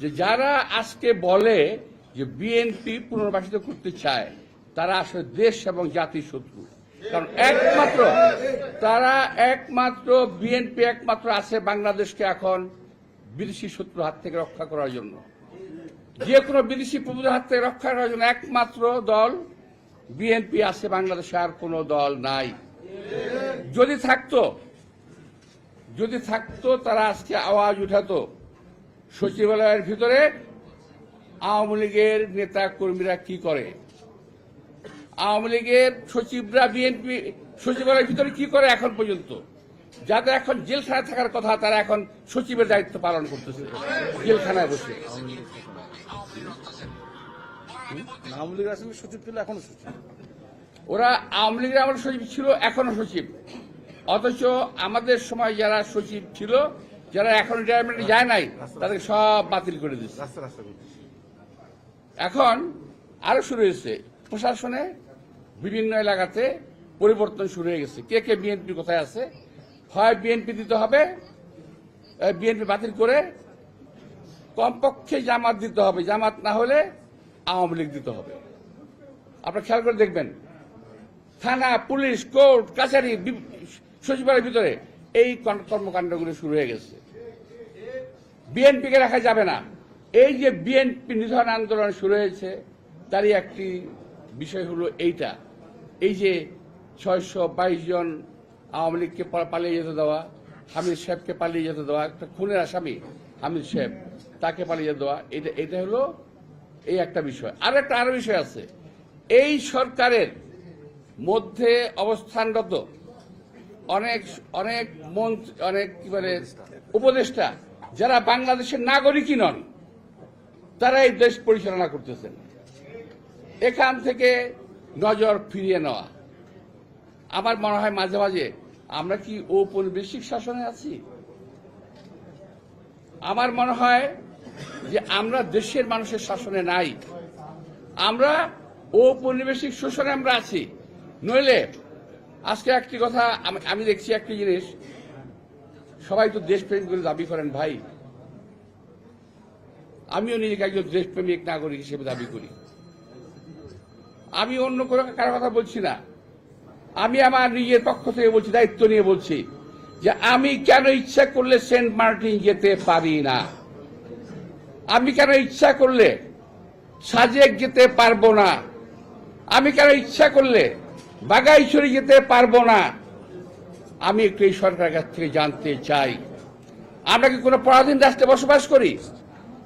যে যারা আজকে বলে যে বিএনপি পুনর্বাসিত করতে চায় তারা আসলে দেশ এবং জাতির শত্রু। কারণ বিএনপি একমাত্র আছে বাংলাদেশকে এখন বিদেশি শত্রুর হাত থেকে রক্ষা করার জন্য, যে কোনো বিদেশি প্রভুদের হাত থেকে রক্ষা করার জন্য একমাত্র দল বিএনপি আছে, বাংলাদেশে আর কোনো দল নাই। যদি থাকতো তারা আজকে আওয়াজ উঠাতো সচিবালয়ের ভিতরে আওয়ামী লীগের নেতা কর্মীরা কি করে, আওয়ামী লীগের সচিবরা বিএনপি সচিবালয়ের ভিতরে কি করে এখন পর্যন্ত। যাদের এখন জেলখানায় থাকার কথা তারা এখন সচিবের দায়িত্ব পালন করতেছে জেলখানায় বসে। আওয়ামী লীগের আসলে সচিব ছিল, এখনো সচিব। ওরা আওয়ামী লীগের আমার সচিব ছিল, এখনো সচিব। অথচ আমাদের সময় যারা সচিব ছিল, যারা এখন রিটায়ারমেন্টে যায় নাই, তাদেরকে সব বাতিল করে দিচ্ছে। এখন আরো শুরু হয়েছে প্রশাসনে বিভিন্ন এলাকাতে পরিবর্তন শুরু হয়ে গেছে। কে কে বিএনপি কোথায় আছে, হয় বিএনপি দিতে হবে, বিএনপি বাতিল করে কমপক্ষে জামাত দিতে হবে, জামাত না হলে আওয়ামী লীগ দিতে হবে। আপনারা খেয়াল করে দেখবেন, থানা, পুলিশ, কোর্ট, কাছারি, সচিবালয়ের ভিতরে এই কর্মকাণ্ডগুলো শুরু হয়ে গেছে। বিএনপিকে রাখা যাবে না। এই যে বিএনপি নিধন আন্দোলন শুরু হয়েছে তারই একটি বিষয় হলো এইটা, এই যে 622 জন আওয়ামী লীগকে পালিয়ে যেতে দেওয়া, হামিদ সাহেবকে পালিয়ে যেতে দেওয়া, একটা খুনের আসামি হামিদ সাহেব, তাকে পালিয়ে যেতে দেওয়া, এটা হলো এই একটা বিষয়। আরো বিষয় আছে, এই সরকারের মধ্যে অবস্থানরত অনেক কি বলে উপদেষ্টা যারা বাংলাদেশের নাগরিকই নন, তারা এই দেশ পরিচালনা করতেছেন। এখান থেকে নজর ফিরিয়ে নেওয়া। আমার মনে হয় মাঝে মাঝে আমরা কি ঔপনিবেশিক শাসনে আছি? আমার মনে হয় যে আমরা দেশের মানুষের শাসনে নাই, আমরা ঔপনিবেশিক শোষণে আমরা আছি। নইলে আজকে একটি কথা আমি দেখছি, একটি জিনিস, সবাই তো দেশপ্রেম করে দাবি করেন ভাই, আমিও নিজেকে একজন দেশপ্রেমিক নাগরিক হিসেবে দাবি করি। আমি অন্য কোনো কারো কথা বলছি না, আমি আমার নিজের পক্ষ থেকে বলছি, দায়িত্ব নিয়ে বলছি যে আমি কেন ইচ্ছা করলে সেন্ট মার্টিন যেতে পারি না, আমি কেন ইচ্ছা করলে সাজেক যেতে পারবো না, আমি কেন ইচ্ছা করলে বাগাইছড়ি যেতে পারবো না। আমি একটু এই সরকারের কাছ থেকে জানতে চাই, আমরা কি কোনো পরাধীন রাষ্ট্রে বসবাস করি?